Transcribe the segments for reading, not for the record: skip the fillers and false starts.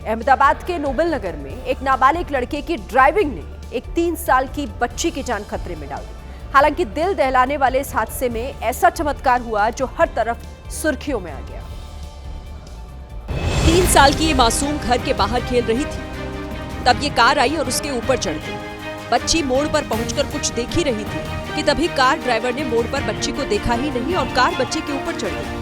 अहमदाबाद के नोबल नगर में एक नाबालिग लड़के की ड्राइविंग ने एक 3 साल की बच्ची की जान खतरे में डाल दी। हालांकि दिल दहलाने वाले इस हादसे में ऐसा चमत्कार हुआ जो हर तरफ सुर्खियों में आ गया। 3 साल की ये मासूम घर के बाहर खेल रही थी, तब ये कार आई और उसके ऊपर चढ़ गई। बच्ची मोड़ पर पहुंचकर कुछ देख ही रही थी कि तभी कार ड्राइवर ने मोड़ पर बच्ची को देखा ही नहीं और कार बच्ची के ऊपर चढ़ गई।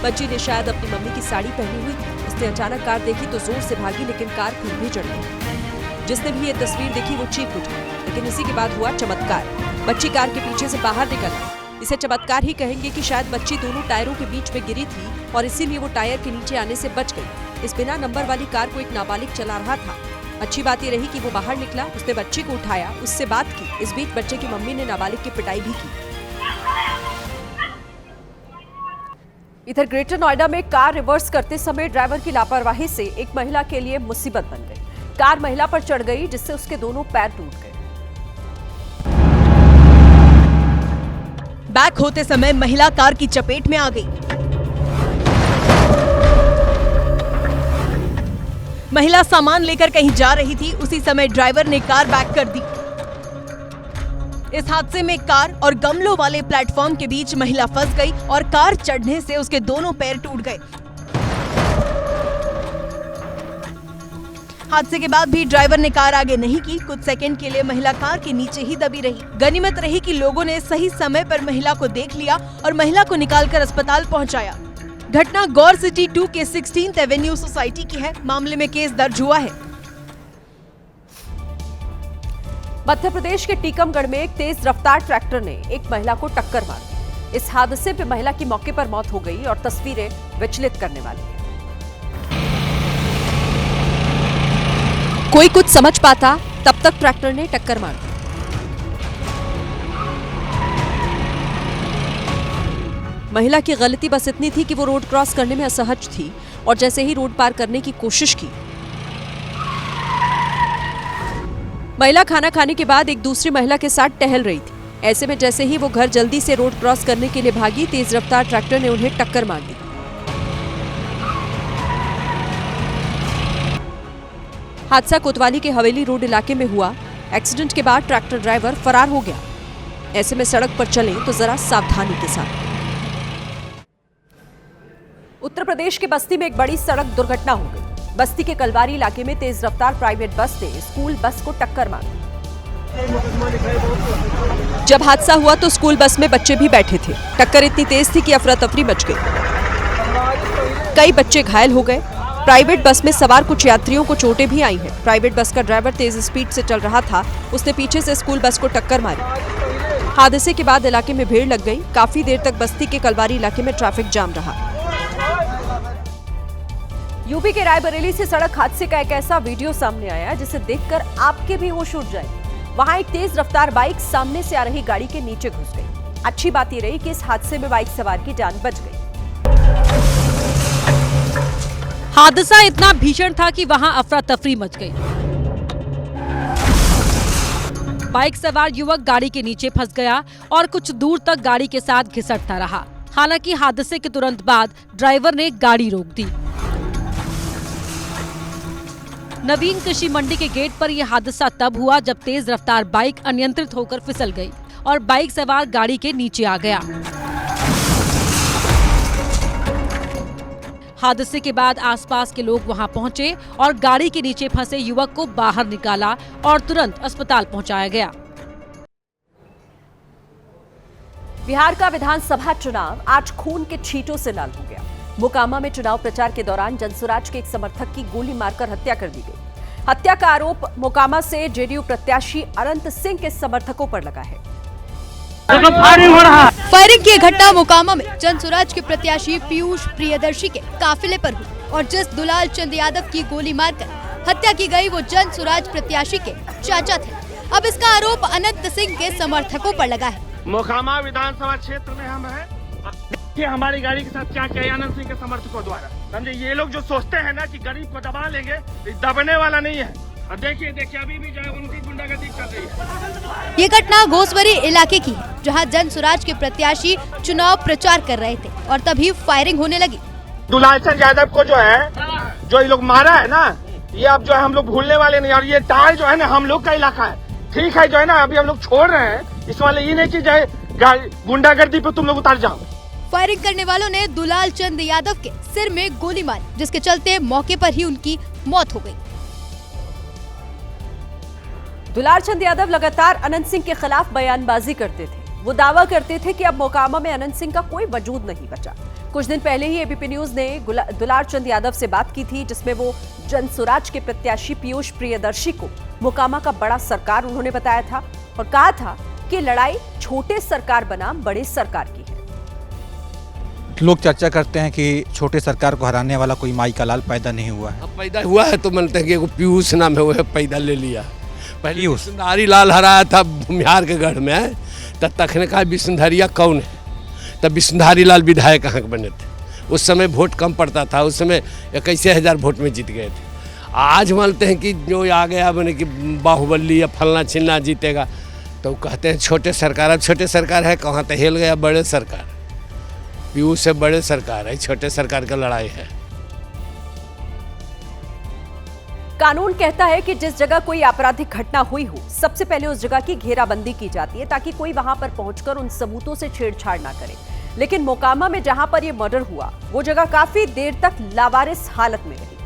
बच्ची ने शायद अपनी मम्मी की साड़ी पहनी हुई थी। उसने अचानक कार देखी तो जोर से भागी, लेकिन कार फिर भी चढ़ गई। जिसने भी ये तस्वीर देखी वो चीख उठा, लेकिन इसी के बाद हुआ चमत्कार। बच्ची कार के पीछे से बाहर निकल गई। इसे चमत्कार ही कहेंगे कि शायद बच्ची दोनों टायरों के बीच में गिरी थी और इसीलिए वो टायर के नीचे आने से बच गई। इस बिना नंबर वाली कार को एक नाबालिग चला रहा था। अच्छी बात ये रही कि वो बाहर निकला, उसने बच्ची को उठाया, उससे बात की। इस बीच बच्चे की मम्मी ने नाबालिग की पिटाई भी की। इधर ग्रेटर नोएडा में कार रिवर्स करते समय ड्राइवर की लापरवाही से एक महिला के लिए मुसीबत बन गई। कार महिला पर चढ़ गई, जिससे उसके दोनों पैर टूट गए। बैक होते समय महिला कार की चपेट में आ गई। महिला सामान लेकर कहीं जा रही थी, उसी समय ड्राइवर ने कार बैक कर दी। इस हादसे में कार और गमलों वाले प्लेटफॉर्म के बीच महिला फंस गई और कार चढ़ने से उसके दोनों पैर टूट गए। हादसे के बाद भी ड्राइवर ने कार आगे नहीं की। कुछ सेकंड के लिए महिला कार के नीचे ही दबी रही। गनीमत रही कि लोगों ने सही समय पर महिला को देख लिया और महिला को निकालकर अस्पताल पहुंचाया। घटना गौर सिटी 2 के 16th एवेन्यू सोसाइटी की है। मामले में केस दर्ज हुआ है। मध्य प्रदेश के टीकमगढ़ में एक तेज रफ्तार ट्रैक्टर ने एक महिला को टक्कर मार दी। इस हादसे में महिला की मौके पर मौत हो गई और तस्वीरें विचलित करने वाली हैं। कोई कुछ समझ पाता तब तक ट्रैक्टर ने टक्कर मार दी। महिला की गलती बस इतनी थी कि वो रोड क्रॉस करने में असहज थी और जैसे ही रोड पार करने की कोशिश की, महिला खाना खाने के बाद एक दूसरी महिला के साथ टहल रही थी। ऐसे में जैसे ही वो घर जल्दी से रोड क्रॉस करने के लिए भागी, तेज रफ्तार ट्रैक्टर ने उन्हें टक्कर मार दी। हादसा कोतवाली के हवेली रोड इलाके में हुआ। एक्सीडेंट के बाद ट्रैक्टर ड्राइवर फरार हो गया। ऐसे में सड़क पर चलें तो जरा सावधानी के साथ। उत्तर प्रदेश के बस्ती में एक बड़ी सड़क दुर्घटना हो गई। बस्ती के कलवारी इलाके में तेज रफ्तार प्राइवेट बस ने स्कूल बस को टक्कर मार दी। जब हादसा हुआ तो स्कूल बस में बच्चे भी बैठे थे। टक्कर इतनी तेज थी कि अफरा तफरी मच गई। कई बच्चे घायल हो गए। प्राइवेट बस में सवार कुछ यात्रियों को चोटें भी आई हैं। प्राइवेट बस का ड्राइवर तेज स्पीड से चल रहा था। उसने पीछे से स्कूल बस को टक्कर मारी। हादसे के बाद इलाके में भीड़ लग गई। काफी देर तक बस्ती के कलवारी इलाके में ट्रैफिक जाम रहा। यूपी के रायबरेली से सड़क हादसे का एक ऐसा वीडियो सामने आया जिसे देखकर आपके भी होश उड़ जाए। वहां एक तेज रफ्तार बाइक सामने से आ रही गाड़ी के नीचे घुस गई। अच्छी बात यह रही कि इस हादसे में बाइक सवार की जान बच गई। हादसा इतना भीषण था कि वहां अफरा तफरी मच गई। बाइक सवार युवक गाड़ी के नीचे फंस गया और कुछ दूर तक गाड़ी के साथ घिसटता रहा। हालांकि हादसे के तुरंत बाद ड्राइवर ने गाड़ी रोक दी। नवीन कृषि मंडी के गेट पर यह हादसा तब हुआ जब तेज रफ्तार बाइक अनियंत्रित होकर फिसल गई और बाइक सवार गाड़ी के नीचे आ गया। हादसे के बाद आसपास के लोग वहां पहुंचे और गाड़ी के नीचे फंसे युवक को बाहर निकाला और तुरंत अस्पताल पहुंचाया गया। बिहार का विधानसभा चुनाव आज खून के छींटों से लाल हो गया। मोकामा में चुनाव प्रचार के दौरान जनसुराज के एक समर्थक की गोली मारकर हत्या कर दी गई। हत्या का आरोप मोकामा से जेडीयू प्रत्याशी अनंत सिंह के समर्थकों पर लगा है। फायरिंग की घटना मोकामा में जनसुराज के प्रत्याशी पीयूष प्रियदर्शी के काफिले पर हुई और जिस दुलाल चंद यादव की गोली मारकर हत्या की गई वो जनसुराज प्रत्याशी के चाचा थे। अब इसका आरोप अनंत सिंह के समर्थकों पर लगा है। मोकामा विधानसभा क्षेत्र में हम हैं। देखिए हमारी गाड़ी के साथ क्या किया आनंद सिंह के समर्थकों द्वारा। समझे, ये लोग जो सोचते हैं ना कि गरीब को दबा लेंगे, दबने वाला नहीं है। देखिए अभी भी जो है उनकी गुंडागर्दी चल रही है। ये घटना घोसवरी इलाके की है, जहां जनसुराज के प्रत्याशी चुनाव प्रचार कर रहे थे और तभी फायरिंग होने लगी। दुलाल चंद यादव को जो है जो ये लोग मारा है ना, ये अब जो है हम लोग भूलने वाले नहीं। और ये टाल जो है ना हम लोग का इलाका है, ठीक है जो है ना, अभी हम लोग छोड़ रहे हैं। इस वाले ये नहीं कि जाए गुंडागर्दी पे तुम लोग उतर जाओ। फायरिंग करने वालों ने दुलाल चंद यादव के सिर में गोली मारी, जिसके चलते मौके पर ही उनकी मौत हो गई। दुलार चंद यादव लगातार अनंत सिंह के खिलाफ बयानबाजी करते थे। वो दावा करते थे कि अब मोकामा में अनंत सिंह का कोई वजूद नहीं बचा। कुछ दिन पहले ही एबीपी न्यूज ने दुलार चंद यादव से बात की थी, जिसमें वो जन स्वराज के प्रत्याशी पीयूष प्रियदर्शी को मोकामा का बड़ा सरकार उन्होंने बताया था और कहा था कि लड़ाई छोटे सरकार बनाम बड़े सरकार की है। लोग चर्चा करते हैं कि छोटे सरकार को हराने वाला कोई माई का लाल पैदा नहीं हुआ है। अब पैदा हुआ है तो मानते हैं कि वो पीयूष नाम है, वो पैदा ले लिया। पहले विष्णुधारी लाल हराया था बिहार के गढ़ में, तब तक ने कहा विष्णुधारिया कौन है, तब विष्णुधारी लाल विधायक कहाँ के बने थे। उस समय वोट कम पड़ता था, उस समय 21,000 वोट में जीत गए थे। आज मानते हैं कि जो आ गया बने कि बाहुबली या फलना छिलना जीतेगा, तो कहते हैं छोटे सरकार। अब छोटे सरकार है कहाँ, तो हिल गया बड़े सरकार। पीयूष से बड़े सरकार है, छोटे सरकार का लड़ाई है। कानून कहता है कि जिस जगह कोई आपराधिक घटना हुई हो, सबसे पहले उस जगह की घेराबंदी की जाती है ताकि कोई वहां पर पहुंचकर उन सबूतों से छेड़छाड़ ना करे। लेकिन मोकामा में जहां पर यह मर्डर हुआ, वो जगह काफी देर तक लावारिस हालत में रही।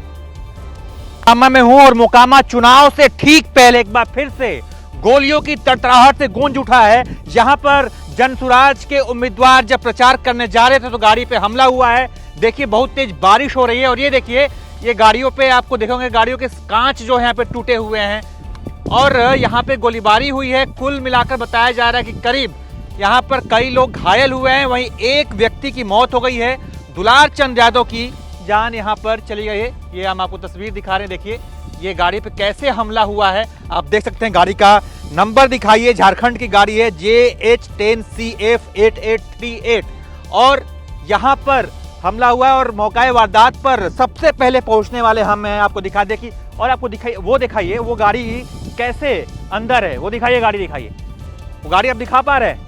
मोकामा में हूं और मोकामा चुनाव से ठीक पहले एक बार फिर से गोलियों की तड़तड़ाहट से गूंज उठा है। यहां पर जनसुराज के उम्मीदवार जब प्रचार करने जा रहे थे तो गाड़ी पे हमला हुआ है। देखिए बहुत तेज बारिश हो रही है और ये देखिए ये गाड़ियों पे आपको देखोगे गाड़ियों के कांच जो है यहाँ पे टूटे हुए हैं और यहाँ पे गोलीबारी हुई है। कुल मिलाकर बताया जा रहा है कि करीब यहाँ पर कई लोग घायल हुए हैं, वहीं एक व्यक्ति की मौत हो गई है। दुलार चंद यादव की जान यहाँ पर चली गई है। ये हम आपको तस्वीर दिखा रहे हैं, देखिए ये गाड़ी पे कैसे हमला हुआ है। आप देख सकते हैं गाड़ी का नंबर दिखाइए, झारखंड की गाड़ी है JH10CF8838 और यहाँ पर हमला हुआ है और मौके वारदात पर सबसे पहले पहुंचने वाले हम हैं। आपको दिखा दे कि और आपको दिखाइए वो गाड़ी कैसे अंदर है, वो दिखाइए गाड़ी दिखाइए, वो गाड़ी आप दिखा पा रहे हैं।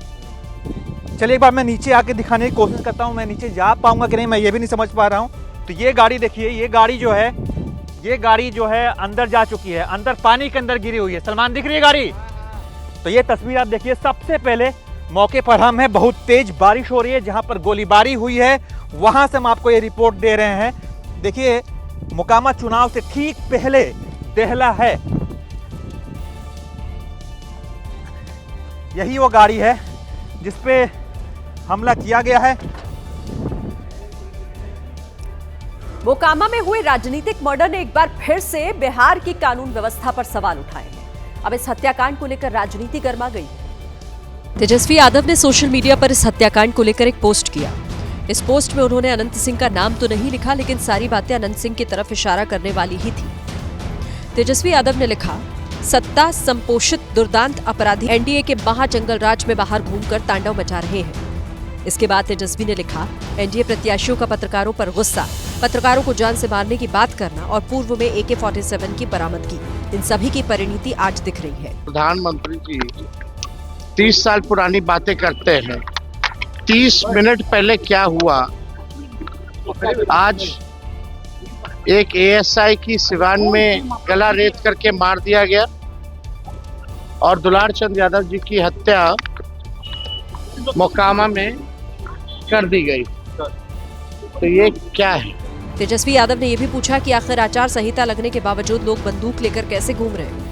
चलिए एक बार मैं नीचे आके दिखाने की कोशिश करता हूँ, मैं नीचे जा पाऊंगा कि नहीं मैं ये भी नहीं समझ पा रहा हूँ। तो ये गाड़ी देखिए, ये गाड़ी जो है अंदर जा चुकी है, अंदर पानी के अंदर गिरी हुई है। सलमान दिख रही है गाड़ी, तो ये तस्वीर आप देखिए। सबसे पहले मौके पर हम हैं, बहुत तेज बारिश हो रही है, जहां पर गोलीबारी हुई है वहां से हम आपको ये रिपोर्ट दे रहे हैं। देखिए मोकामा चुनाव से ठीक पहले देहला है, यही वो गाड़ी है जिसपे हमला किया गया है। मोकामा में हुए राजनीतिक मर्डर ने एक बार फिर से बिहार की कानून व्यवस्था पर सवाल उठाए हैं। अब इस हत्याकांड को लेकर राजनीति गर्मा गई है। तेजस्वी यादव ने सोशल मीडिया पर इस हत्याकांड को लेकर एक पोस्ट किया। इस पोस्ट में उन्होंने अनंत सिंह का नाम तो नहीं लिखा, लेकिन सारी बातें अनंत सिंह की तरफ इशारा करने वाली ही थी। तेजस्वी यादव ने लिखा, सत्ता संपोषित दुर्दांत अपराधी एनडीए के महाजंगल राज में बाहर घूमकर तांडव मचा रहे हैं। इसके बाद तेजस्वी ने लिखा, एनडीए प्रत्याशियों का पत्रकारों पर गुस्सा, पत्रकारों को जान से मारने की बात करना और पूर्व में AK-47 की बरामदगी, इन सभी की परिणति आज दिख रही है। प्रधानमंत्री जी 30 साल पुरानी बातें करते हैं। 30 मिनट पहले क्या हुआ, आज एक ASI की सिवान में गला रेत करके मार दिया गया और दुलार चंद यादव जी की हत्या मोकामा में कर दी गई। तो ये क्या है? तेजस्वी यादव ने यह भी पूछा कि आखिर आचार संहिता लगने के बावजूद लोग बंदूक लेकर कैसे घूम रहे हैं।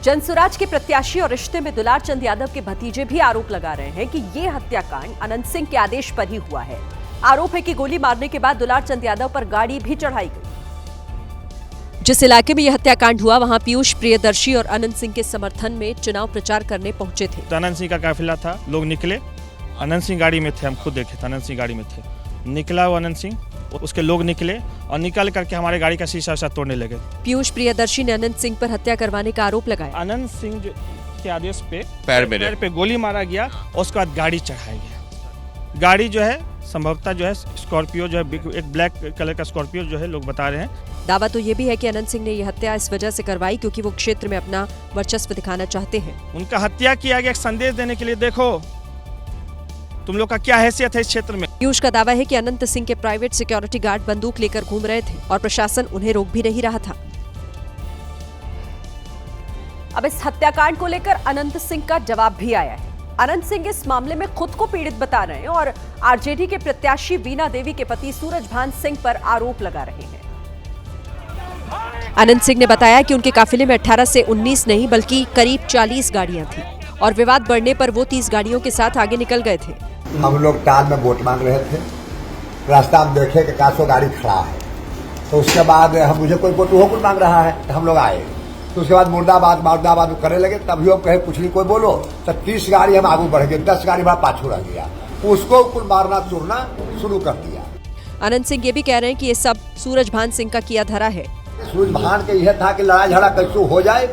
जनसुराज के प्रत्याशी और रिश्ते में दुलार चंद यादव के भतीजे भी आरोप लगा रहे हैं कि ये हत्याकांड अनंत सिंह के आदेश पर ही हुआ है। आरोप है कि गोली मारने के बाद दुलार चंद यादव पर गाड़ी भी चढ़ाई गई। जिस इलाके में यह हत्याकांड हुआ वहां पीयूष प्रियदर्शी और अनंत सिंह के समर्थन में चुनाव प्रचार करने पहुंचे थे। अनंत सिंह का काफिला था, लोग निकले, अनंत सिंह गाड़ी में थे, हम खुद देखे थे, अनंत सिंह गाड़ी में थे। निकला वो अनंत सिंह, उसके लोग निकले और निकल करके हमारे गाड़ी का शीशा तोड़ने लगे। पीयूष प्रियदर्शी ने अनंत सिंह पर हत्या करवाने का आरोप लगाया। अनंत सिंह के आदेश पे पैर पे गोली मारा गया और उसके बाद गाड़ी चढ़ाया गया। गाड़ी जो है संभवतः जो है स्कॉर्पियो जो है, एक ब्लैक कलर का स्कॉर्पियो जो है, लोग बता रहे हैं। दावा तो ये भी है कि अनंत सिंह ने यह हत्या इस वजह से करवाई क्योंकि वो क्षेत्र में अपना वर्चस्व दिखाना चाहते हैं। उनका हत्या किया गया एक संदेश देने के लिए, देखो तुम लोग का क्या हैसियत है इस क्षेत्र में। पीयूष का दावा है कि अनंत सिंह के प्राइवेट सिक्योरिटी गार्ड बंदूक लेकर घूम रहे थे और प्रशासन उन्हें रोक भी नहीं रहा था। अब इस हत्याकांड को लेकर अनंत सिंह का जवाब भी आया है। अनंत सिंह इस मामले में खुद को पीड़ित बता रहे हैं और आरजेडी के प्रत्याशी वीणा देवी के पति सूरजभान सिंह पर आरोप लगा रहे हैं। अनंत सिंह ने बताया कि उनके काफिले में 18 से 19 नहीं बल्कि करीब 40 गाड़ियां थी और विवाद बढ़ने पर वो 30 गाड़ियों के साथ आगे निकल गए थे। हम लोग टाल में वोट मांग रहे थे, रास्ता में देखे कि 400 गाड़ी खड़ा है, तो उसके बाद हम मुझे कोई वोट वो मांग रहा है, तो हम लोग आए, तो उसके बाद मुर्दाबाद करने लगे। तभी हम कहे कुछ नहीं कोई बोलो, तो 30 गाड़ी हम आगे बढ़ गए, 10 गाड़ी हमारा पाछू रह गया, उसको कुल मारना चूरना शुरू कर दिया। अनंत सिंह ये भी कह रहे हैं कि ये सब सूरजभान सिंह का किया धरा है। सूरजभान के यह था कि लड़ाई झगड़ा कैसे हो जाए,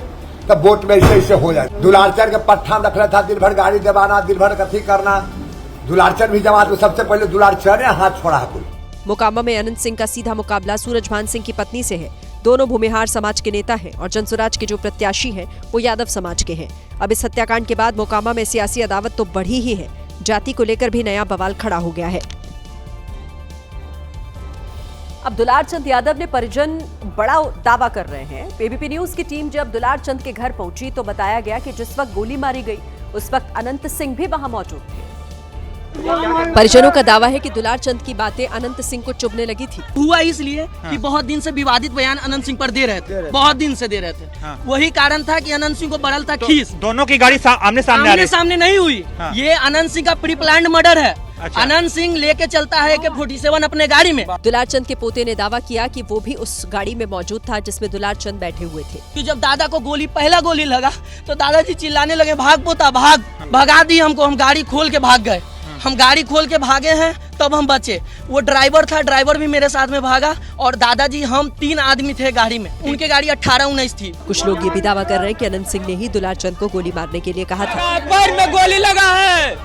तब वोट में ऐसे हो जाए। दुलारचंद के पट्टा में रखना था, दिन भर गाड़ी दबाना, दिन भर कथी करना। दुलारचंद भी जमात में सबसे पहले दुलारचंद ने हाथ छोड़ा है। कुल मोकामा में अनंत सिंह का सीधा मुकाबला सूरजभान सिंह की पत्नी से है। दोनों भूमिहार समाज के नेता हैं और जनसुराज के जो प्रत्याशी हैं वो यादव समाज के हैं। अब इस हत्याकांड के बाद मोकामा में सियासी अदावत तो बढ़ी ही है, जाति को लेकर भी नया बवाल खड़ा हो गया है। अब दुलारचंद यादव ने परिजन बड़ा दावा कर रहे हैं। एबीपी न्यूज की टीम जब दुलारचंद के घर पहुंची तो बताया गया कि जिस वक्त गोली मारी गई उस वक्त अनंत सिंह भी वहां मौजूद थे। परिजनों का दावा है कि दुलारचंद की बातें अनंत सिंह को चुभने लगी थी। हुआ इसलिए कि बहुत दिन से विवादित बयान अनंत सिंह पर दे रहे थे, बहुत दिन से दे रहे थे। वही कारण था कि अनंत सिंह को बढ़ल था खीस। दोनों की गाड़ी आमने सामने नहीं हुई। ये अनंत सिंह का प्री प्लान्ड मर्डर है। अनंत सिंह लेके चलता है कि 47 अपने गाड़ी में। दुलारचंद के पोते ने दावा किया कि वो भी उस गाड़ी में मौजूद था जिसमें दुलारचंद बैठे हुए थे। कि जब दादा को पहला गोली लगा तो दादाजी चिल्लाने लगे, भाग पोता भाग। भगा दी हमको, हम गाड़ी खोल के भाग गए। हम गाड़ी खोल के भागे हैं तब हम बचे। वो ड्राइवर था, ड्राइवर भी मेरे साथ में भागा और दादाजी हम 3 आदमी थे गाड़ी में। उनके गाड़ी 18-19 थी। कुछ लोग ये भी दावा कर रहे हैं कि अनंत सिंह ने ही दुलारचंद को गोली मारने के लिए कहा था। पैर में गोली लगा है,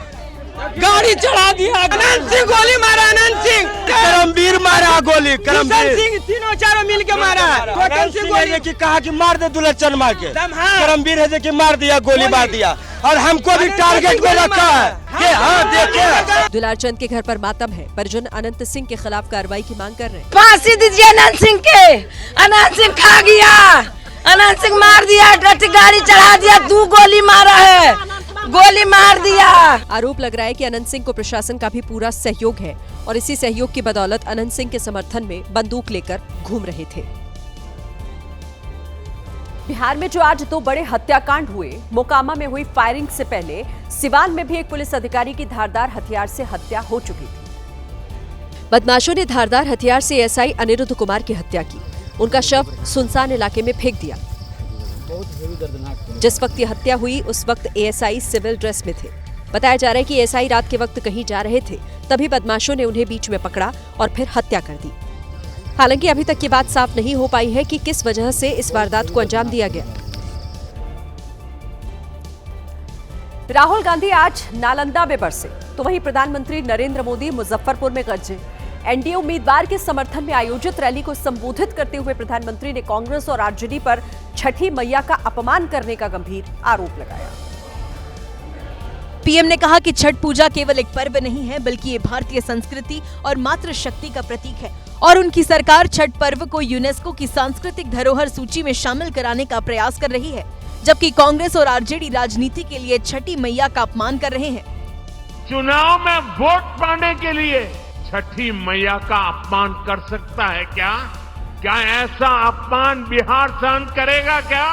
गाड़ी चढ़ा दिया। अनंत सिंह गोली मारा, अनंत सिंह करमवीर मारा गोली, करमवीर सिंह 3-4 मिल के मारा। कि कहा कि मार दे दुलारचंद मार के, करमवीर है कि मार दिया, गोली मार दिया और हमको भी टारगेट में रखा है। देखिए दुलारचंद के घर पर मातम है। परिजन अनंत सिंह के खिलाफ कार्रवाई की मांग कर रहे हैं। फांसी दीजिए अनंत सिंह के। अनंत सिंह खा गया, अनंत सिंह मार दिया, गाड़ी चढ़ा दिया, 2 गोली मारा है, गोली मार दिया। आरोप लग रहा है कि अनंत सिंह को प्रशासन का भी पूरा सहयोग है और इसी सहयोग की बदौलत अनंत सिंह के समर्थन में बंदूक लेकर घूम रहे थे। बिहार में जो आज 2 बड़े हत्याकांड हुए, मोकामा में हुई फायरिंग से पहले सिवान में भी एक पुलिस अधिकारी की धारदार हथियार से हत्या हो चुकी थी। बदमाशों ने धारदार हथियार से एएसआई अनिरुद्ध कुमार की हत्या की। उनका शव सुनसान इलाके में फेंक दिया। जिस वक्त ये हत्या हुई उस वक्त एएसआई सिविल ड्रेस में थे। बताया जा रहा है कि एएसआई रात के वक्त कहीं जा रहे थे, तभी बदमाशों ने उन्हें बीच में पकड़ा और फिर हत्या कर दी। हालांकि अभी तक ये बात साफ नहीं हो पाई है कि किस वजह से इस वारदात को अंजाम दिया गया। राहुल गांधी आज नालंदा में बरसे तो वहीं प्रधानमंत्री नरेंद्र मोदी मुजफ्फरपुर में गरजे। एनडीए उम्मीदवार के समर्थन में आयोजित रैली को संबोधित करते हुए प्रधानमंत्री ने कांग्रेस और आरजेडी पर छठी मैया का अपमान करने का गंभीर आरोप लगाया। पीएम ने कहा कि छठ पूजा केवल एक पर्व नहीं है बल्कि ये भारतीय संस्कृति और मातृशक्ति का प्रतीक है और उनकी सरकार छठ पर्व को यूनेस्को की सांस्कृतिक धरोहर सूची में शामिल कराने का प्रयास कर रही है, जबकि कांग्रेस और आरजेडी राजनीति के लिए छठी मैया का अपमान कर रहे हैं। चुनाव में वोट पाने के लिए छठी मैया का अपमान कर सकता है क्या? क्या ऐसा अपमान बिहार सहन करेगा क्या?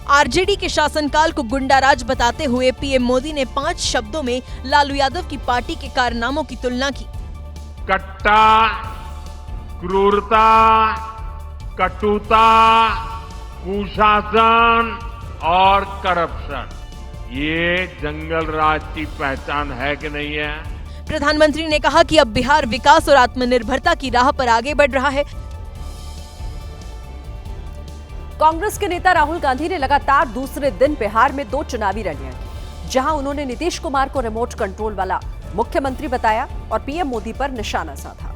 आरजेडी के शासनकाल को गुंडाराज बताते हुए पीएम मोदी ने 5 शब्दों में लालू यादव की पार्टी के कारनामों की तुलना की। कट्टा, क्रूरता, कटुता, कुशासन और करप्शन, ये जंगल राज की पहचान है कि नहीं है? प्रधानमंत्री ने कहा कि अब बिहार विकास और आत्मनिर्भरता की राह पर आगे बढ़ रहा है। कांग्रेस के नेता राहुल गांधी ने लगातार दूसरे दिन बिहार में 2 चुनावी रैलियां की, जहां उन्होंने नीतीश कुमार को रिमोट कंट्रोल वाला मुख्यमंत्री बताया और पीएम मोदी पर निशाना साधा।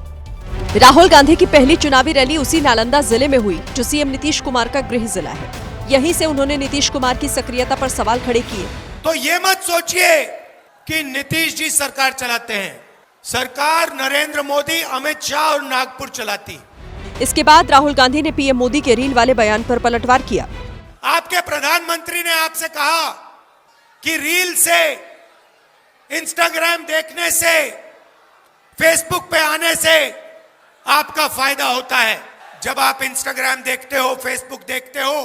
राहुल गांधी की पहली चुनावी रैली उसी नालंदा जिले में हुई जो सीएम नीतीश कुमार का गृह जिला है। यहीं से उन्होंने नीतीश कुमार की सक्रियता पर सवाल खड़े किए। तो ये मत सोचिए कि नीतीश जी सरकार चलाते हैं, सरकार नरेंद्र मोदी, अमित शाह और नागपुर चलाती। इसके बाद राहुल गांधी ने पीएम मोदी के रील वाले बयान पर पलटवार किया। आपके प्रधानमंत्री ने आपसे कहा कि रील से, इंस्टाग्राम देखने से, फेसबुक पे आने से आपका फायदा होता है। जब आप इंस्टाग्राम देखते हो, फेसबुक देखते हो,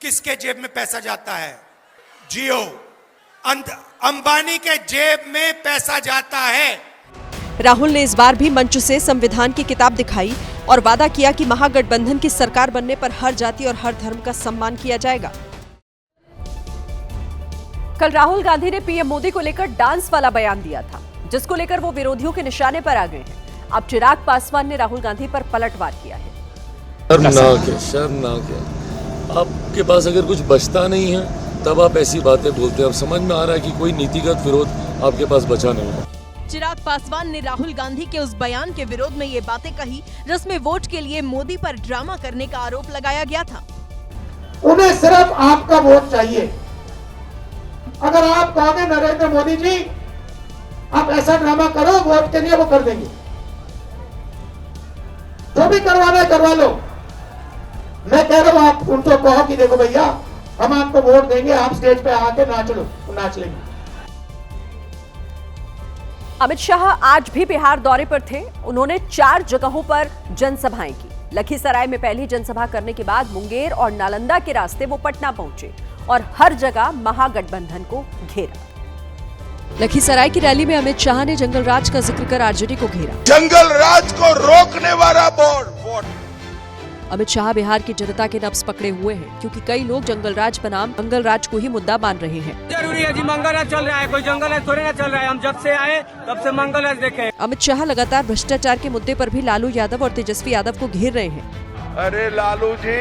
किसके जेब में पैसा जाता है? जियो, अंबानी के जेब में पैसा जाता है। राहुल ने इस बार भी मंच से संविधान की किताब दिखाई और वादा किया कि महागठबंधन की सरकार बनने पर हर जाति और हर धर्म का सम्मान किया जाएगा। कल राहुल गांधी ने पीएम मोदी को लेकर डांस वाला बयान दिया था, जिसको लेकर वो विरोधियों के निशाने पर आ गए हैं। अब चिराग पासवान ने राहुल गांधी पर पलटवार किया है। शर्मनाक है। आपके पास अगर कुछ बचता नहीं है तब आप ऐसी बातें बोलते हैं। अब समझ में आ रहा है कि कोई नीतिगत विरोध आपके पास बचा नहीं है। चिराग पासवान ने राहुल गांधी के उस बयान के विरोध में ये बातें कही जिसमें वोट के लिए मोदी पर ड्रामा करने का आरोप लगाया गया था। उन्हें सिर्फ आपका वोट चाहिए। अगर आप कहोगे नरेंद्र मोदी जी आप ऐसा ड्रामा करो वोट के लिए, वो कर देंगे। जो भी करवाना है करवा लो। मैं कह रहा हूं आप उनको कहो कि देखो भैया हम आपको वोट देंगे, आप स्टेज पे आके नाच लो, नाच लेंगे। अमित शाह आज भी बिहार दौरे पर थे। उन्होंने 4 जगहों पर जनसभाएं की। लखीसराय में पहली जनसभा करने के बाद मुंगेर और नालंदा के रास्ते वो पटना पहुंचे और हर जगह महागठबंधन को घेरा। लखीसराय की रैली में अमित शाह ने जंगल राज का जिक्र कर आरजेडी को घेरा। जंगल राज को रोकने वाला वोट। अमित शाह बिहार की जनता के नब्ज पकड़े हुए हैं, क्योंकि कई लोग जंगल राज बनाम मंगल राज को ही मुद्दा मान रहे हैं। जरूरी है जी, मंगल राज चल रहा है, कोई जंगल राज थोड़ी ना चल रहा है। हम जब से आए तब से मंगल राज देखे। अमित शाह लगातार भ्रष्टाचार के मुद्दे पर भी लालू यादव और तेजस्वी यादव को घेर रहे हैं। अरे लालू जी,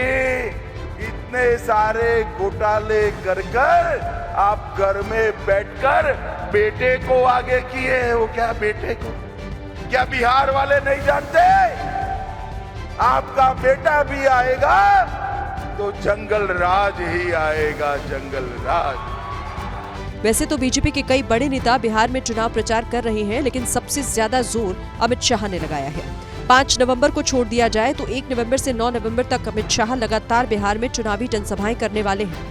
इतने सारे घोटाले कर आप घर में बैठकर बेटे को आगे किए हैं। वो क्या बेटे को, क्या बिहार वाले नहीं जानते? आपका बेटा भी आएगा तो जंगल राज ही आएगा, जंगल राज। वैसे तो बीजेपी के कई बड़े नेता बिहार में चुनाव प्रचार कर रहे हैं, लेकिन सबसे ज्यादा जोर अमित शाह ने लगाया है। 5 नवंबर को छोड़ दिया जाए तो 1 नवंबर से 9 नवंबर तक अमित शाह लगातार बिहार में चुनावी जनसभाएं करने वाले हैं।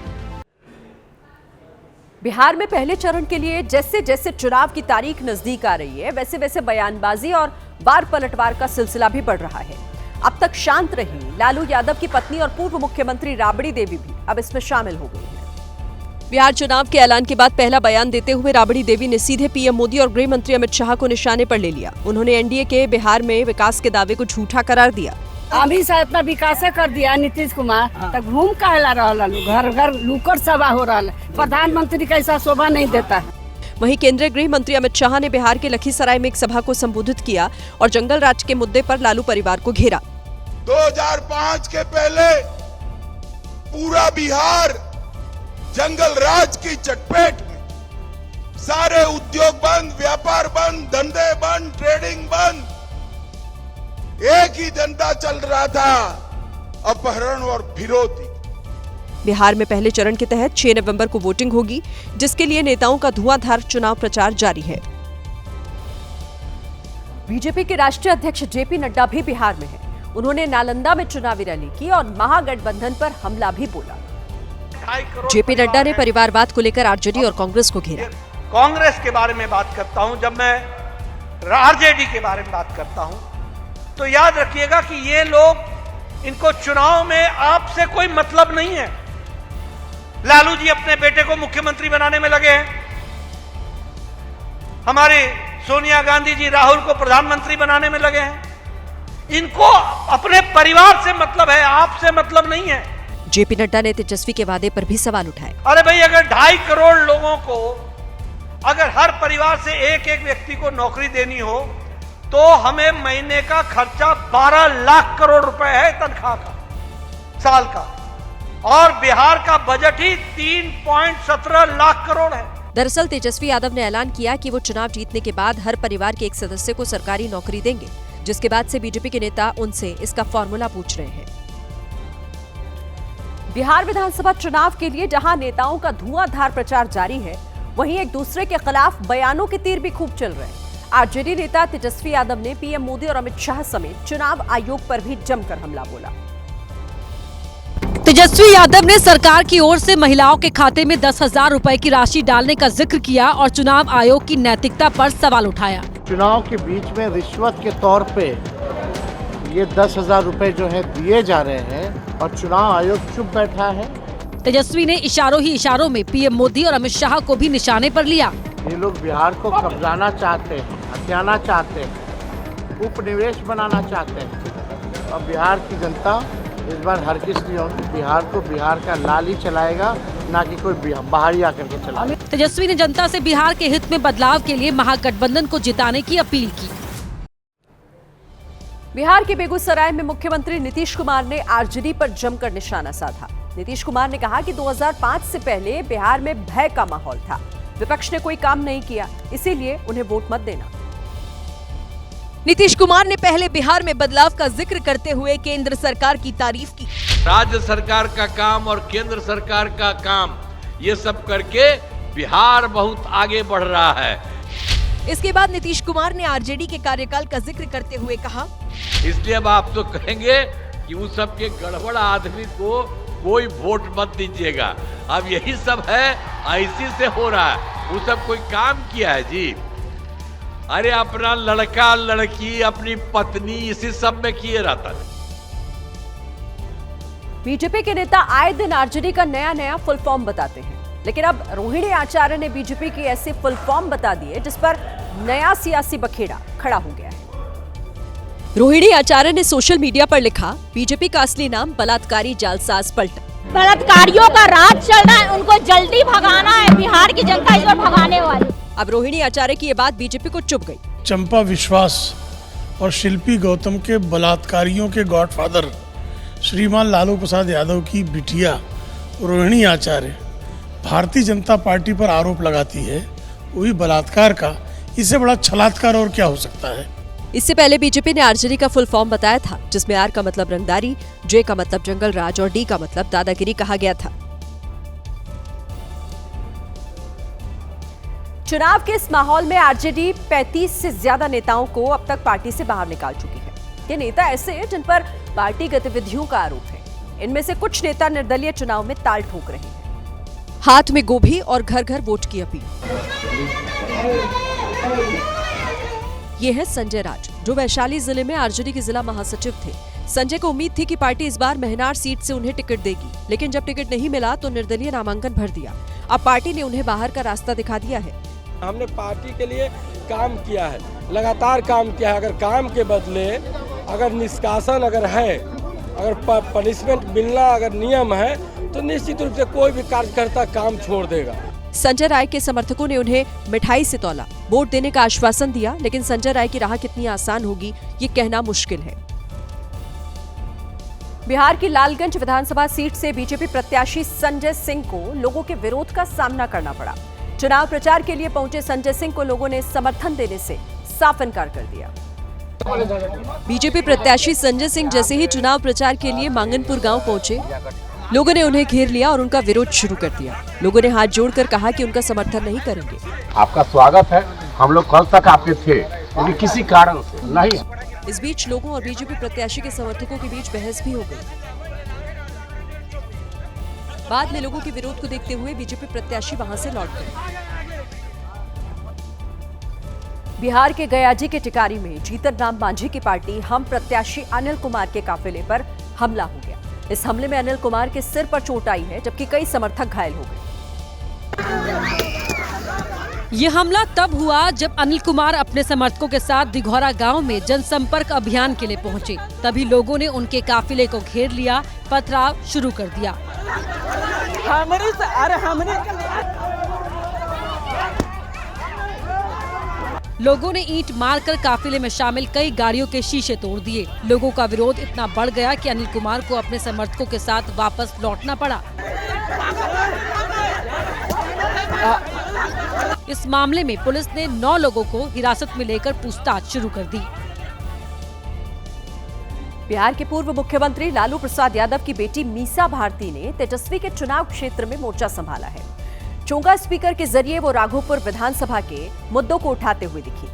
बिहार में पहले चरण के लिए जैसे जैसे चुनाव की तारीख नजदीक आ रही है, वैसे वैसे बयानबाजी और वार पलटवार का सिलसिला भी बढ़ रहा है। अब तक शांत रही लालू यादव की पत्नी और पूर्व मुख्यमंत्री राबड़ी देवी भी अब इसमें शामिल हो गई है। बिहार चुनाव के ऐलान के बाद पहला बयान देते हुए राबड़ी देवी ने सीधे पीएम मोदी और गृह मंत्री अमित शाह को निशाने पर ले लिया। उन्होंने एनडीए के बिहार में विकास के दावे को झूठा करार दिया। अभी से इतना विकास कर दिया नीतीश कुमार, तक घूम कहला रहा, घर घर लुकर सभा हो रहा है। प्रधानमंत्री का ऐसा शोभा नहीं देता है। वहीं केंद्रीय गृह मंत्री अमित शाह ने बिहार के लखीसराय में एक सभा को संबोधित किया और जंगल राज के मुद्दे पर लालू परिवार को घेरा। 2005 के पहले पूरा बिहार जंगल राज की चटपेट में, सारे उद्योग बंद, व्यापार बंद, धंधे बंद, ट्रेडिंग बंद, एक ही धंधा चल रहा था, अपहरण और फिरौती। बिहार में पहले चरण के तहत 6 नवंबर को वोटिंग होगी, जिसके लिए नेताओं का धुआंधार चुनाव प्रचार जारी है। बीजेपी के राष्ट्रीय अध्यक्ष जेपी नड्डा भी बिहार में है। उन्होंने नालंदा में चुनावी रैली की और महागठबंधन पर हमला भी बोला। जेपी नड्डा ने परिवारवाद को लेकर आरजेडी और कांग्रेस को घेरा। कांग्रेस के बारे में बात करता हूं, जब मैं आरजेडी के बारे में बात करता हूं तो याद रखिएगा कि ये लोग, इनको चुनाव में आपसे कोई मतलब नहीं है। लालू जी अपने बेटे को मुख्यमंत्री बनाने में लगे हैं, हमारे सोनिया गांधी जी राहुल को प्रधानमंत्री बनाने में लगे हैं। इनको अपने परिवार से मतलब है, आपसे मतलब नहीं है। जेपी नड्डा ने तेजस्वी के वादे पर भी सवाल उठाए। अरे भाई, अगर 2.5 करोड़ लोगों को, अगर हर परिवार से एक एक व्यक्ति को नौकरी देनी हो तो हमें महीने का खर्चा 12 लाख करोड़ रुपए है तनख्वाह का, साल का, और बिहार का बजट ही 3.17 लाख करोड़ है। दरअसल तेजस्वी यादव ने ऐलान किया कि वो चुनाव जीतने के बाद हर परिवार के एक सदस्य को सरकारी नौकरी देंगे, जिसके बाद से बीजेपी के नेता उनसे इसका फॉर्मूला पूछ रहे हैं। बिहार विधानसभा चुनाव के लिए जहां नेताओं का धुआंधार प्रचार जारी है, वहीं एक दूसरे के खिलाफ बयानों के तीर भी खूब चल रहे हैं। आरजेडी नेता तेजस्वी यादव ने पीएम मोदी और अमित शाह समेत चुनाव आयोग पर भी जमकर हमला बोला। तेजस्वी यादव ने सरकार की ओर से महिलाओं के खाते में 10,000 रुपए की राशि डालने का जिक्र किया और चुनाव आयोग की नैतिकता पर सवाल उठाया। चुनाव के बीच में रिश्वत के तौर पे ये 10,000 रुपए जो है दिए जा रहे हैं और चुनाव आयोग चुप बैठा है। तेजस्वी ने इशारों ही इशारों में पीएम मोदी और अमित शाह को भी निशाने पर लिया। ये लोग बिहार को कब्जाना चाहते हैं, हथियाना चाहते हैं, उपनिवेश बनाना चाहते हैं और बिहार की जनता इस बार हर किस बिहार को बिहार का लाल ही चलाएगा, ना कि कोई बाहरी आकर के चलाएगा। तेजस्वी ने जनता से बिहार के हित में बदलाव के लिए महागठबंधन को जिताने की अपील की। बिहार के बेगूसराय में मुख्यमंत्री नीतीश कुमार ने आरजेडी पर जमकर निशाना साधा। नीतीश कुमार ने कहा कि 2005 से पहले बिहार में भय का माहौल था, विपक्ष ने कोई काम नहीं किया, इसीलिए उन्हें वोट मत देना। नीतीश कुमार ने पहले बिहार में बदलाव का जिक्र करते हुए केंद्र सरकार की तारीफ की। राज्य सरकार का काम और केंद्र सरकार का काम ये सब करके बिहार बहुत आगे बढ़ रहा है। इसके बाद नीतीश कुमार ने आरजेडी के कार्यकाल का जिक्र करते हुए कहा, इसलिए अब आप तो कहेंगे कि उन सब के गड़बड़ आदमी को कोई वोट मत दीजिएगा। अब यही सब है, ऐसी से हो रहा है। वो सब कोई काम किया है जी? अरे अपना लड़का लड़की अपनी पत्नी इसी सब में किए रहता है। बीजेपी के नेता आए दिन आरजेडी का नया नया फुल फॉर्म बताते हैं, लेकिन अब रोहिणी आचार्य ने बीजेपी की ऐसे फुल फॉर्म बता दिए जिस पर नया सियासी बखेड़ा खड़ा हो गया है। रोहिणी आचार्य ने सोशल मीडिया पर लिखा, बीजेपी का असली नाम बलात्कारी जालसाज पलटा। बलात्कारियों का राज चल रहा है, उनको जल्दी भगाना है। बिहार की जनता इस बार भगाने वाली। अब रोहिणी आचार्य की ये बात बीजेपी को चुभ गई। चंपा विश्वास और शिल्पी गौतम के बलात्कारियों के गॉडफादर श्रीमान लालू प्रसाद यादव की बिटिया रोहिणी आचार्य भारतीय जनता पार्टी पर आरोप लगाती है, वो भी बलात्कार का। इससे बड़ा छलात्कार और क्या हो सकता है। इससे पहले बीजेपी ने आरजेडी का फुल फॉर्म बताया था, जिसमें आर का मतलब रंगदारी, जे का मतलब जंगल राज और डी का मतलब दादागिरी कहा गया था। चुनाव के इस माहौल में आरजेडी 35 से ज्यादा नेताओं को अब तक पार्टी से बाहर निकाल चुकी है। ये नेता ऐसे हैं जिन पर पार्टी गतिविधियों का आरोप है। इनमें से कुछ नेता निर्दलीय चुनाव में ताल ठोक रहे हैं। हाथ में गोभी और घर घर वोट की अपील। ये है संजय राज, जो वैशाली जिले में आरजेडी के जिला महासचिव थे। संजय को उम्मीद थी कि पार्टी इस बार महनार सीट से उन्हें टिकट देगी, लेकिन जब टिकट नहीं मिला तो निर्दलीय नामांकन भर दिया। अब पार्टी ने उन्हें बाहर का रास्ता दिखा दिया है। हमने पार्टी के लिए काम किया है, लगातार काम किया है। अगर काम के बदले अगर निष्कासन अगर है, अगर पनिशमेंट मिलना अगर नियम है, तो निश्चित रूप से कोई भी कार्यकर्ता काम छोड़ देगा। संजय राय के समर्थकों ने उन्हें मिठाई से तौला, वोट देने का आश्वासन दिया, लेकिन संजय राय की राह कितनी आसान होगी ये कहना मुश्किल है। बिहार की लालगंज विधानसभा सीट से बीजेपी प्रत्याशी संजय सिंह को लोगों के विरोध का सामना करना पड़ा। चुनाव प्रचार के लिए पहुंचे संजय सिंह को लोगों ने समर्थन देने से साफ इनकार कर दिया। बीजेपी प्रत्याशी संजय सिंह जैसे ही चुनाव प्रचार के लिए मांगनपुर गांव पहुंचे, लोगों ने उन्हें घेर लिया और उनका विरोध शुरू कर दिया। लोगों ने हाथ जोड़कर कहा कि उनका समर्थन नहीं करेंगे। आपका स्वागत है, हम लोग कल तक आपके थे, लेकिन किसी कारण से नहीं। इस बीच लोगों और बीजेपी प्रत्याशी के समर्थकों के बीच बहस भी हो गई। बाद में लोगों के विरोध को देखते हुए बीजेपी प्रत्याशी वहां से लौट गए। बिहार के गयाजी के टिकारी में जीतन राम मांझी की पार्टी हम प्रत्याशी अनिल कुमार के काफिले पर हमला हो गया। इस हमले में अनिल कुमार के सिर पर चोट आई है, जबकि कई समर्थक घायल हो गए। ये हमला तब हुआ जब अनिल कुमार अपने समर्थकों के साथ दिघौरा गांव में जनसंपर्क अभियान के लिए पहुंचे। तभी लोगों ने उनके काफिले को घेर लिया, पथराव शुरू कर दिया। लोगों ने ईंट मारकर काफिले में शामिल कई गाड़ियों के शीशे तोड़ दिए। लोगों का विरोध इतना बढ़ गया कि अनिल कुमार को अपने समर्थकों के साथ वापस लौटना पड़ा। इस मामले में पुलिस ने 9 लोगों को हिरासत में लेकर पूछताछ शुरू कर दी। बिहार के पूर्व मुख्यमंत्री लालू प्रसाद यादव की बेटी मीसा भारती ने तेजस्वी के चुनाव क्षेत्र में मोर्चा संभाला है। चोंगा स्पीकर के जरिए वो राघोपुर विधानसभा के मुद्दों को उठाते हुए दिखी।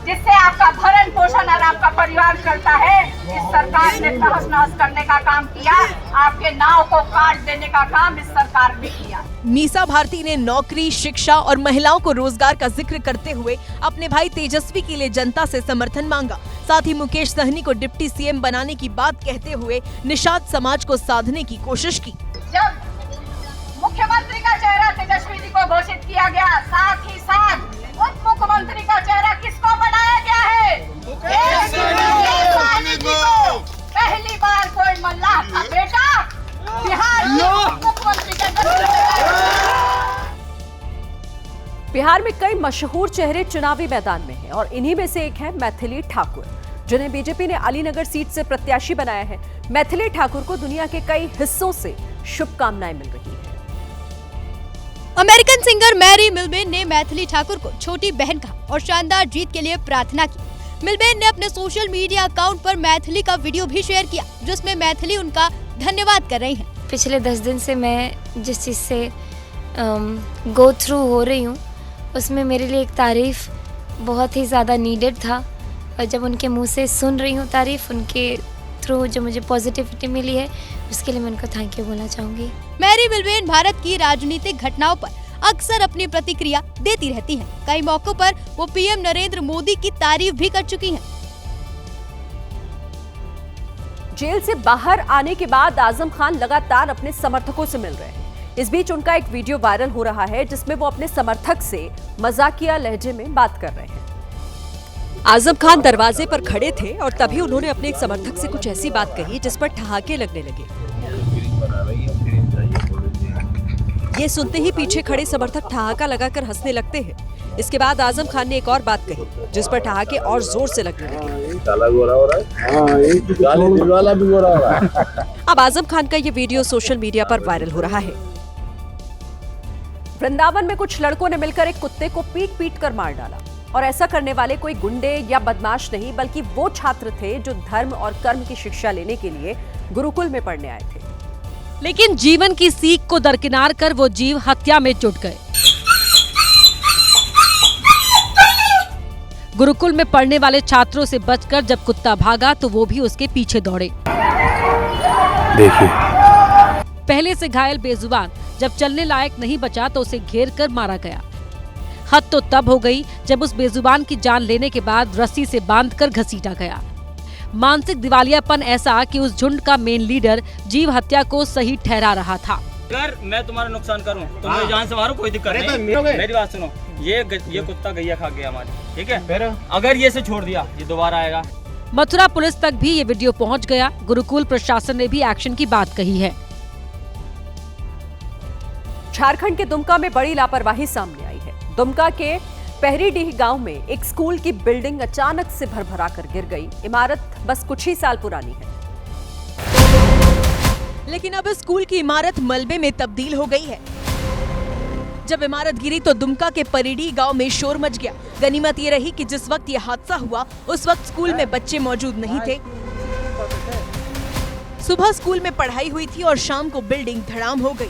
जिससे आपका भरण पोषण और आपका परिवार चलता है, इस सरकार ने तहस नहस करने का काम किया। आपके नाव को काट देने का काम इस सरकार ने किया। मीसा भारती ने नौकरी, शिक्षा और महिलाओं को रोजगार का जिक्र करते हुए अपने भाई तेजस्वी के लिए जनता से समर्थन मांगा। साथ ही मुकेश सहनी को डिप्टी सीएम बनाने की बात कहते हुए निषाद समाज को साधने की कोशिश की। जब मुख्यमंत्री का चेहरा तेजस्वी जी को घोषित किया गया, साथ ही साथ उप मुख्यमंत्री का चेहरा किसको बनाया गया है? पहली बार कोई मल्लाह का बेटा बिहार के मुख्यमंत्री बिहार में कई मशहूर चेहरे चुनावी मैदान में हैं और इन्हीं में से एक है मैथिली ठाकुर, जिन्हें बीजेपी ने अलीनगर सीट से प्रत्याशी बनाया है। मैथिली ठाकुर को दुनिया के कई हिस्सों से शुभकामनाएं मिल रही है। अमेरिकन सिंगर मैरी मिलबेन ने मैथिली ठाकुर को छोटी बहन कहा और शानदार जीत के लिए प्रार्थना की। मिलबेन ने अपने सोशल मीडिया अकाउंट पर मैथिली का वीडियो भी शेयर किया, जिसमें मैथिली उनका धन्यवाद कर रही हैं। पिछले 10 दिन से मैं जिस चीज़ से गो थ्रू हो रही हूँ, उसमें मेरे लिए एक तारीफ़ बहुत ही ज़्यादा नीडेड था, और जब उनके मुंह से सुन रही हूँ तारीफ़, उनके थ्रू जो मुझे पॉजिटिविटी मिली है, उसके लिए मैं उनको थैंक यू बोलना चाहूँगी। मैरी मिलबेन भारत की राजनीतिक घटनाओं पर अक्सर अपनी प्रतिक्रिया देती रहती हैं। कई मौकों पर वो पीएम नरेंद्र मोदी की तारीफ भी कर चुकी हैं। जेल से बाहर आने के बाद आजम खान लगातार अपने समर्थकों से मिल रहे हैं। इस बीच उनका एक वीडियो वायरल हो रहा है, जिसमें वो अपने समर्थक से मजाकिया लहजे में बात कर रहे हैं। आजम खान दरवाजे पर खड़े थे और तभी उन्होंने अपने एक समर्थक से कुछ ऐसी बात कही जिस पर ठहाके लगने लगे। ये सुनते ही पीछे खड़े समर्थक ठहाका लगाकर हंसने लगते हैं। इसके बाद आजम खान ने एक और बात कही, जिस पर ठहाके और जोर से लगने लगे। अब आजम खान का ये वीडियो सोशल मीडिया पर वायरल हो रहा है। वृंदावन में कुछ लड़कों ने मिलकर एक कुत्ते को पीट कर मार डाला, और ऐसा करने वाले कोई गुंडे या बदमाश नहीं, बल्कि वो छात्र थे जो धर्म और कर्म की शिक्षा लेने के लिए गुरुकुल में पढ़ने आए थे। लेकिन जीवन की सीख को दरकिनार कर वो जीव हत्या में जुट गए। गुरुकुल में पढ़ने वाले छात्रों से बचकर जब कुत्ता भागा तो वो भी उसके पीछे दौड़े। देखिए, पहले से घायल बेजुबान जब चलने लायक नहीं बचा तो उसे घेर कर मारा गया। हद तो तब हो गई जब उस बेजुबान की जान लेने के बाद रस्सी से बांधकर घसीटा गया। मानसिक दिवालियापन ऐसा कि उस झुंड का मेन लीडर जीव हत्या को सही ठहरा रहा था। अगर मैं तुम्हारा नुकसान करूं तो मेरी जान से मारो, कोई दिक्कत नहीं। मेरी बात सुनो, ये कुत्ता गैया खा गया हमारी, ठीक है? फिर अगर ये से छोड़ दिया, ये दोबारा आएगा। मथुरा पुलिस तक भी ये वीडियो पहुंच गया। गुरुकुल प्रशासन ने भी एक्शन की बात कही है। झारखंड के दुमका में बड़ी लापरवाही सामने आई है। दुमका के पहरीडीह गांव में एक स्कूल की बिल्डिंग अचानक से भरभरा कर गिर गई। इमारत बस कुछ ही साल पुरानी है, लेकिन अब स्कूल की इमारत मलबे में तब्दील हो गई है। जब इमारत गिरी तो दुमका के परीडीह गांव में शोर मच गया। गनीमत ये रही कि जिस वक्त ये हादसा हुआ उस वक्त स्कूल में बच्चे मौजूद नहीं थे। सुबह स्कूल में पढ़ाई हुई थी और शाम को बिल्डिंग धड़ाम हो गई।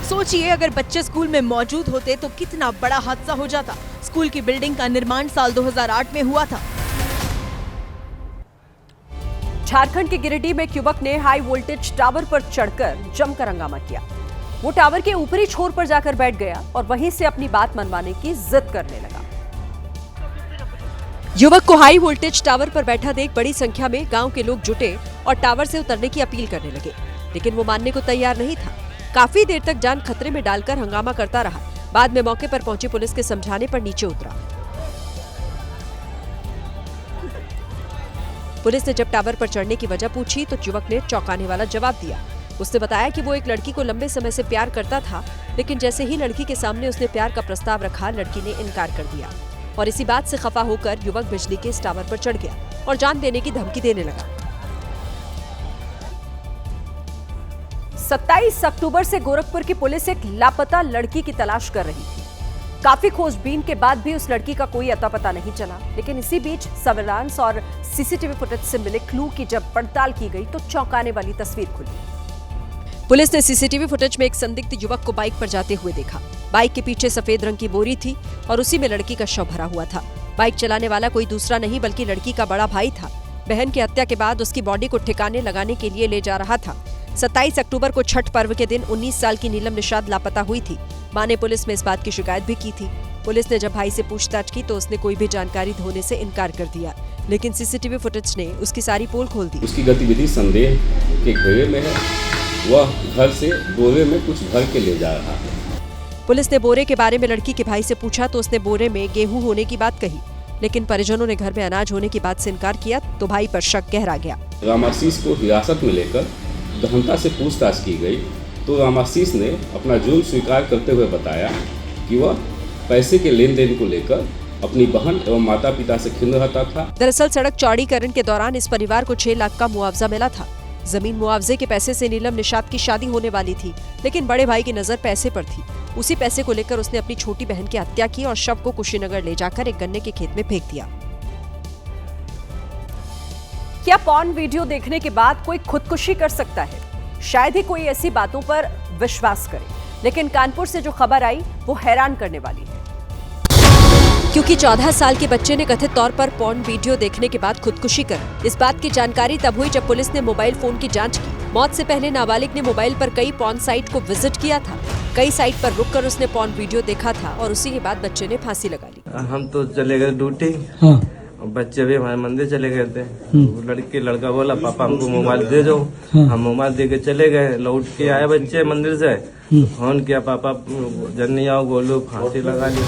सोचिए, अगर बच्चे स्कूल में मौजूद होते तो कितना बड़ा हादसा हो जाता। स्कूल की बिल्डिंग का निर्माण साल 2008 में हुआ था। झारखंड के गिरिडीह में एक युवक ने हाई वोल्टेज टावर पर चढ़कर जमकर हंगामा किया। वो टावर के ऊपरी छोर पर जाकर बैठ गया और वहीं से अपनी बात मनवाने की जिद करने लगा। युवक को हाई वोल्टेज टावर पर बैठा देख बड़ी संख्या में गांव के लोग जुटे और टावर से उतरने की अपील करने लगे, लेकिन वो मानने को तैयार नहीं था। काफी देर तक जान खतरे में डालकर हंगामा करता रहा। बाद में मौके पर पहुंची पुलिस के समझाने पर नीचे उतरा। पुलिस ने जब टावर पर चढ़ने की वजह पूछी तो युवक ने चौंकाने वाला जवाब दिया। उसने बताया कि वो एक लड़की को लंबे समय से प्यार करता था, लेकिन जैसे ही लड़की के सामने उसने प्यार का प्रस्ताव रखा, लड़की ने इनकार कर दिया और इसी बात से खफा होकर युवक बिजली के इस टावर पर चढ़ गया और जान देने की धमकी देने लगा। 27 अक्टूबर से गोरखपुर की पुलिस एक लापता लड़की की तलाश कर रही थी। काफी खोजबीन के बाद भी उस लड़की का कोई अता पता नहीं चला, लेकिन इसी बीच सर्विलांस और सीसीटीवी फुटेज से मिले क्लू की जब पड़ताल की गई तो चौंकाने वाली तस्वीर खुली। पुलिस ने सीसीटीवी फुटेज में एक संदिग्ध युवक को बाइक पर जाते हुए देखा। बाइक के पीछे सफेद रंग की बोरी थी और उसी में लड़की का शव भरा हुआ था। बाइक चलाने वाला कोई दूसरा नहीं बल्कि लड़की का बड़ा भाई था। बहन की हत्या के बाद उसकी बॉडी को ठिकाने लगाने के लिए ले जा रहा था। 27 अक्टूबर को छठ पर्व के दिन 19 साल की नीलम निषाद लापता हुई थी। मां ने पुलिस में इस बात की शिकायत भी की थी। पुलिस ने जब भाई से पूछताछ की तो उसने कोई भी जानकारी देने से इनकार कर दिया, लेकिन सीसीटीवी फुटेज ने उसकी सारी पोल खोल दी। उसकी गतिविधि संदेह के घेरे में है। वह घर से बोरे में कुछ भर के ले जा रहा है। पुलिस ने बोरे के बारे में लड़की के भाई से पूछा तो उसने बोरे में गेहूं होने की बात कही, लेकिन परिजनों ने घर में अनाज होने की बात से इनकार किया तो भाई पर शक गहरा गया। रामाशीष को हिरासत में लेकर गहनता से पूछताछ की गई तो रामाशीष ने अपना जुर्म स्वीकार करते हुए बताया कि वह पैसे के लेन देन को लेकर अपनी बहन एवं माता पिता से खिन्न रहता था। दरअसल सड़क चौड़ीकरण के दौरान इस परिवार को 6 लाख का मुआवजा मिला था। जमीन मुआवजे के पैसे से नीलम निषाद की शादी होने वाली थी, लेकिन बड़े भाई की नजर पैसे पर थी। उसी पैसे को लेकर उसने अपनी छोटी बहन की हत्या की और शव को कुशीनगर ले जाकर एक गन्ने के खेत में फेंक दिया। क्या पॉर्न वीडियो देखने के बाद कोई खुदकुशी कर सकता है? शायद ही कोई ऐसी बातों पर विश्वास करे, लेकिन कानपुर से जो खबर आई वो हैरान करने वाली है। क्योंकि 14 साल के बच्चे ने कथित तौर पर पॉर्न वीडियो देखने के बाद खुदकुशी कर। इस बात की जानकारी तब हुई जब पुलिस ने मोबाइल फोन की जांच की। मौत से पहले नाबालिग ने मोबाइल पर कई पॉर्न साइट को विजिट किया था। कई साइट पर रुककर उसने पॉर्न वीडियो देखा था और उसी के बाद बच्चे ने फांसी लगा ली। हम तो चले गए ड्यूटी, बच्चे भी हमारे मंदिर चले गए थे। लड़का बोला पापा हमको मोबाइल दे दो। हम मोबाइल दे के चले गए। लौट के आए बच्चे मंदिर से, फोन किया पापा जन्नी आओ गोलू, फांसी लगा ली।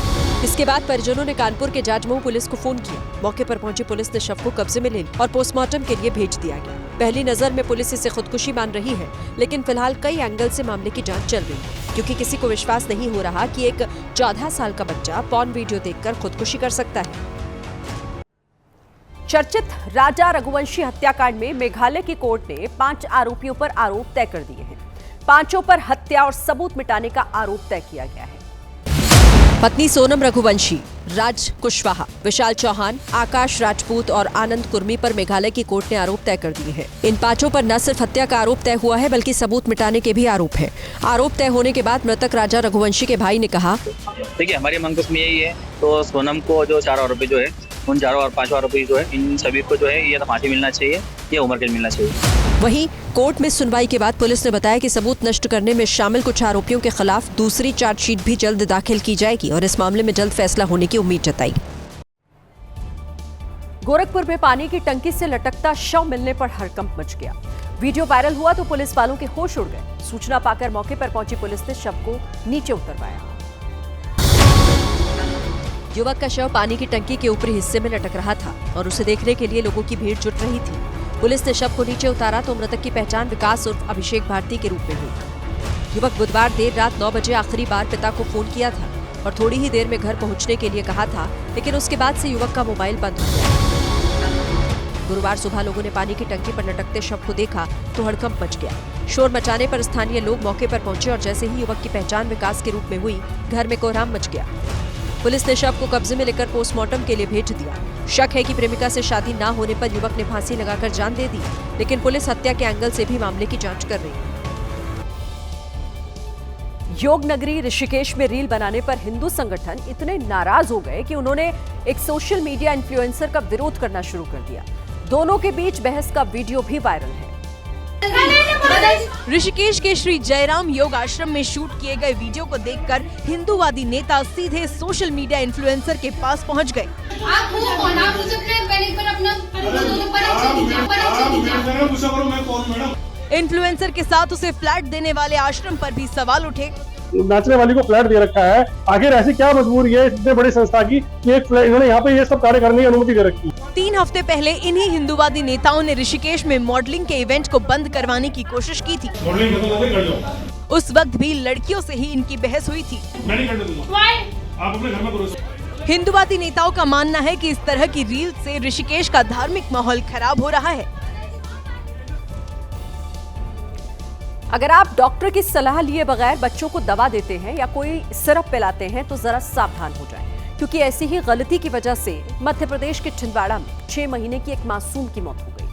इसके बाद परिजनों ने कानपुर के जाजमऊ पुलिस को फोन किया। मौके पर पहुंची पुलिस ने शव को कब्जे में ले ली और पोस्टमार्टम के लिए भेज दिया गया। पहली नजर में पुलिस इसे खुदकुशी मान रही है, लेकिन फिलहाल कई एंगल से मामले की जांच चल रही है, क्योंकि किसी को विश्वास नहीं हो रहा कि एक 14 साल का बच्चा पॉर्न वीडियो देखकर खुदकुशी कर सकता है। चर्चित राजा रघुवंशी हत्याकांड में मेघालय की कोर्ट ने 5 आरोपियों पर आरोप तय कर दिए हैं। 5 पर हत्या और सबूत मिटाने का आरोप तय किया गया है। पत्नी सोनम रघुवंशी, राज कुशवाहा, विशाल चौहान, आकाश राजपूत और आनंद कुर्मी पर मेघालय की कोर्ट ने आरोप तय कर दिए हैं। इन 5 पर न सिर्फ हत्या का आरोप तय हुआ है बल्कि सबूत मिटाने के भी आरोप है। आरोप तय होने के बाद मृतक राजा रघुवंशी के भाई ने कहा, देखिए हमारी मांग उसमें यही है, तो सोनम को जो 4 आरोपी जो है, उन 4 और 5 आरोपी जो है, इन सभी को जो है ये तो फांसी मिलना चाहिए, ये उम्र कैद मिलना चाहिए। वहीं कोर्ट में सुनवाई के बाद पुलिस ने बताया कि सबूत नष्ट करने में शामिल कुछ आरोपियों के खिलाफ दूसरी चार्जशीट भी जल्द दाखिल की जाएगी और इस मामले में जल्द फैसला होने की उम्मीद जताई। गोरखपुर में पानी की टंकी से लटकता शव मिलने पर हड़कंप मच गया। वीडियो वायरल हुआ तो पुलिस वालों के होश उड़ गए। सूचना पाकर मौके पर पहुंची पुलिस ने शव को नीचे उतरवाया। युवक का शव पानी की टंकी के ऊपरी हिस्से में लटक रहा था और उसे देखने के लिए लोगों की भीड़ जुट रही थी। पुलिस ने शव को नीचे उतारा तो मृतक की पहचान विकास उर्फ अभिषेक भारती के रूप में हुई। युवक बुधवार देर रात 9 बजे आखिरी बार पिता को फोन किया था और थोड़ी ही देर में घर पहुंचने के लिए कहा था, लेकिन उसके बाद से युवक का मोबाइल बंद हो गया। गुरुवार सुबह लोगों ने पानी की टंकी पर लटकते शव को देखा तो हड़कंप मच गया। शोर मचाने पर स्थानीय लोग मौके पर पहुंचे और जैसे ही युवक की पहचान विकास के रूप में हुई, घर में कोहराम मच गया। पुलिस ने शव को कब्जे में लेकर पोस्टमार्टम के लिए भेज दिया। शक है कि प्रेमिका से शादी न होने पर युवक ने फांसी लगाकर जान दे दी, लेकिन पुलिस हत्या के एंगल से भी मामले की जांच कर रही है। योग नगरी ऋषिकेश में रील बनाने पर हिंदू संगठन इतने नाराज हो गए कि उन्होंने एक सोशल मीडिया इन्फ्लुएंसर का विरोध करना शुरू कर दिया। दोनों के बीच बहस का वीडियो भी वायरल है। ऋषिकेश के श्री जयराम योग आश्रम में शूट किए गए वीडियो को देखकर हिंदूवादी नेता सीधे सोशल मीडिया इन्फ्लुएंसर के पास पहुंच गए। इन्फ्लुएंसर के साथ उसे फ्लैट देने वाले आश्रम पर भी सवाल उठे। नाचने वाली को फ्लैट दे रखा है, आखिर ऐसी क्या मजबूरी है इतने बड़ी संस्था की कि एक इन्होंने यहाँ पे ये सब कार्य करने की अनुमति दे रखी। 3 हफ्ते पहले इन्हीं हिंदूवादी नेताओं ने ऋषिकेश में मॉडलिंग के इवेंट को बंद करवाने की कोशिश की थी। उस वक्त भी लड़कियों से ही इनकी बहस हुई थी। हिंदूवादी नेताओं का मानना है कि इस तरह की रील से ऋषिकेश का धार्मिक माहौल खराब हो रहा है। अगर आप डॉक्टर की सलाह लिए बगैर बच्चों को दवा देते हैं या कोई सिरप पिलाते हैं तो जरा सावधान हो जाएं, क्योंकि ऐसी ही गलती की वजह से मध्य प्रदेश के छिंदवाड़ा में 6 महीने की एक मासूम की मौत हो गई।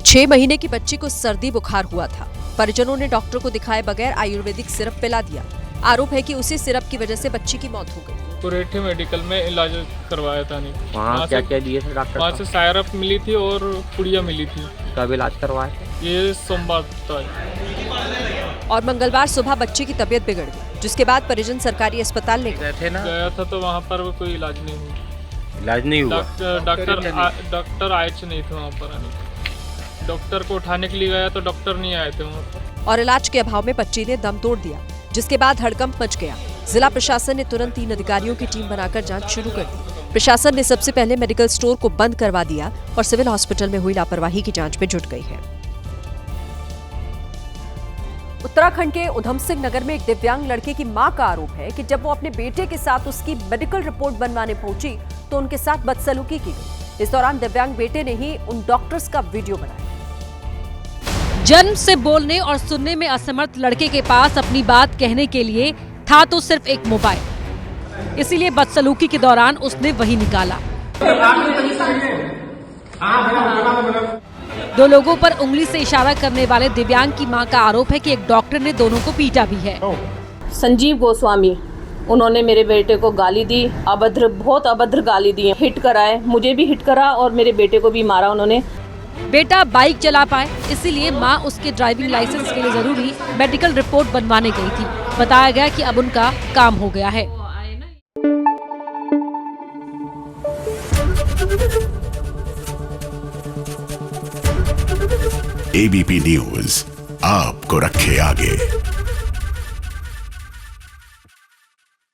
6 महीने की बच्ची को सर्दी बुखार हुआ था। परिजनों ने डॉक्टर को दिखाए बगैर आयुर्वेदिक सिरप पिला दिया। आरोप है कि उसी सिरप की वजह से बच्ची की मौत हो गई। कुरेठी मेडिकल में इलाज करवाया था। नहीं वहाँ क्या क्या दिए थे डॉक्टर? वहाँ से सायरप मिली थी और पुड़िया मिली थी। कब इलाज करवाया? ये सोमवार था। और मंगलवार सुबह बच्चे की तबीयत बिगड़ गई, जिसके बाद परिजन सरकारी अस्पताल ले गया था तो वहाँ पर कोई इलाज नहीं हुआ। इलाज नहीं हुआ? डॉक्टर आए नहीं थे वहाँ पर। डॉक्टर को उठाने के लिए गया तो डॉक्टर नहीं आए थे वहाँ पर। और इलाज के अभाव में बच्ची ने दम तोड़ दिया, जिसके बाद हड़कंप मच गया। जिला प्रशासन ने तुरंत 3 अधिकारियों की टीम बनाकर जांच शुरू कर दी। प्रशासन ने सबसे पहले मेडिकल स्टोर को बंद करवा दिया और सिविल हॉस्पिटल में हुई लापरवाही की जांच में जुट गई है। उत्तराखंड के उधम सिंह नगर में एक दिव्यांग लड़के की मां का आरोप है कि जब वो अपने बेटे के साथ उसकी मेडिकल रिपोर्ट बनवाने पहुंची तो उनके साथ बदसलूकी की गई। इस दौरान दिव्यांग बेटे ने ही उन डॉक्टर्स का वीडियो बनाया। जन्म से बोलने और सुनने में असमर्थ लड़के के पास अपनी बात कहने के लिए था तो सिर्फ एक मोबाइल, इसीलिए बदसलूकी के दौरान उसने वही निकाला। 2 लोगों पर उंगली से इशारा करने वाले दिव्यांग की मां का आरोप है कि एक डॉक्टर ने दोनों को पीटा भी है। संजीव गोस्वामी, उन्होंने मेरे बेटे को गाली दी, अभद्र, बहुत अभद्र गाली दी, हिट कराए, मुझे भी हिट करा और मेरे बेटे को भी मारा उन्होंने। बेटा बाइक चला पाए इसीलिए मां उसके ड्राइविंग लाइसेंस के लिए जरूरी मेडिकल रिपोर्ट बनवाने गई थी। बताया गया कि अब उनका काम हो गया है। ABP न्यूज़ आपको रखे आगे।